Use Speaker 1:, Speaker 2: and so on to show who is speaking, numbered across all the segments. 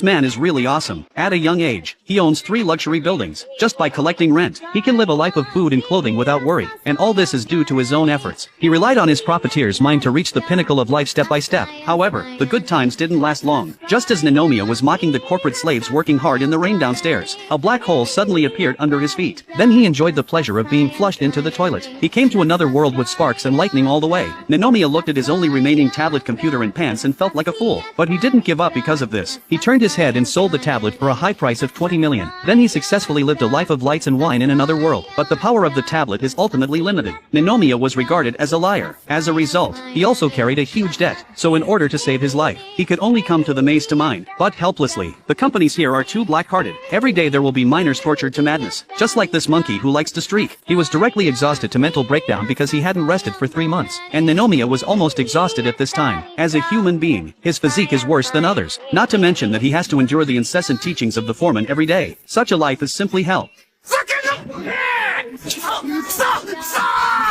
Speaker 1: This man is really awesome. At a young age, he owns 3 luxury buildings. Just by collecting rent, he can live a life of food and clothing without worry. And all this is due to his own efforts. He relied on his profiteer's mind to reach the pinnacle of life step by step. However, the good times didn't last long. Just as Ninomiya was mocking the corporate slaves working hard in the rain downstairs, a black hole suddenly appeared under his feet. Then he enjoyed the pleasure of being flushed into the toilet. He came to another world with sparks and lightning all the way. Ninomiya looked at his only remaining tablet, computer and pants and felt like a fool. But he didn't give up because of this. He turned his head and sold the tablet for a high price of 20 million. Then he successfully lived a life of lights and wine in another world. But the power of the tablet is ultimately limited. Ninomiya was regarded as a liar. As a result, he also carried a huge debt. So in order to save his life, he could only come to the maze to mine. But helplessly, the companies here are too black-hearted. Every day there will be miners tortured to madness. Just like this monkey who likes to streak. He was directly exhausted to mental breakdown because he hadn't rested for 3 months. And Ninomiya was almost exhausted at this time. As a human being, his physique is worse than others. Not to mention that he has to endure the incessant teachings of the foreman every day. Such a life is simply hell.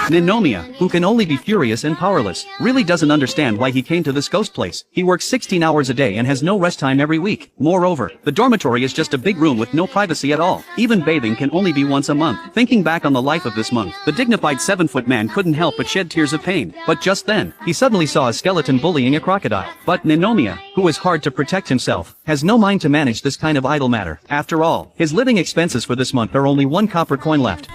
Speaker 1: Ninomiya, who can only be furious and powerless, really doesn't understand why he came to this ghost place. He works 16 hours a day and has no rest time every week. Moreover, the dormitory is just a big room with no privacy at all. Even bathing can only be once a month. Thinking back on the life of this monk, the dignified 7-foot man couldn't help but shed tears of pain. But just then, he suddenly saw a skeleton bullying a crocodile. But Ninomiya, who is hard to protect himself, has no mind to manage this kind of idle matter. After all, his living expenses for this month are only 1 copper coin left.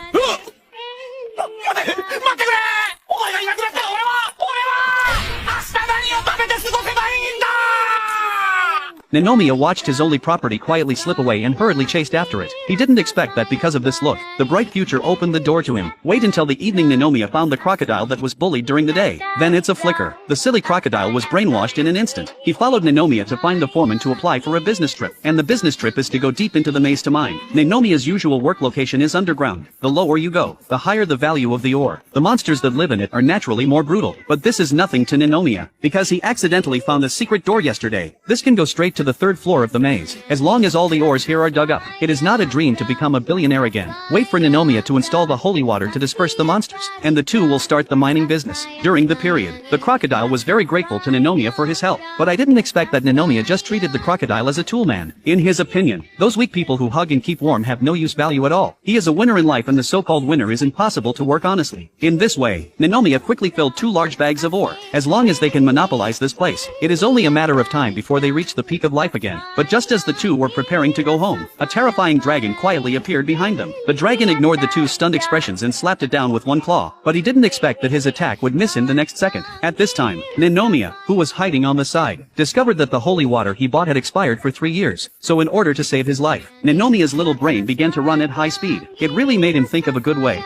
Speaker 1: Ninomiya watched his only property quietly slip away and hurriedly chased after it. He didn't expect that because of this look, the bright future opened the door to him. Wait until the evening. Ninomiya found the crocodile that was bullied during the day. Then it's a flicker. The silly crocodile was brainwashed in an instant. He followed Ninomiya to find the foreman to apply for a business trip. And the business trip is to go deep into the maze to mine. Ninomiya's usual work location is underground. The lower you go, the higher the value of the ore. The monsters that live in it are naturally more brutal. But this is nothing to Ninomiya, because he accidentally found the secret door yesterday. This can go straight to the 3rd floor of the maze. As long as all the ores here are dug up, it is not a dream to become a billionaire again. Wait for Ninomiya to install the holy water to disperse the monsters, and the two will start the mining business. During the period, the crocodile was very grateful to Ninomiya for his help. But I didn't expect that Ninomiya just treated the crocodile as a tool man. In his opinion, those weak people who hug and keep warm have no use value at all. He is a winner in life and the so-called winner is impossible to work honestly. In this way, Ninomiya quickly filled 2 large bags of ore. As long as they can monopolize this place, it is only a matter of time before they reach the peak of life again. But just as the two were preparing to go home, a terrifying dragon quietly appeared behind them. The dragon ignored the 2 stunned expressions and slapped it down with 1 claw, but he didn't expect that his attack would miss him the next second. At this time, Ninomiya, who was hiding on the side, discovered that the holy water he bought had expired for 3 years. So in order to save his life, Ninomiya's little brain began to run at high speed. It really made him think of a good way.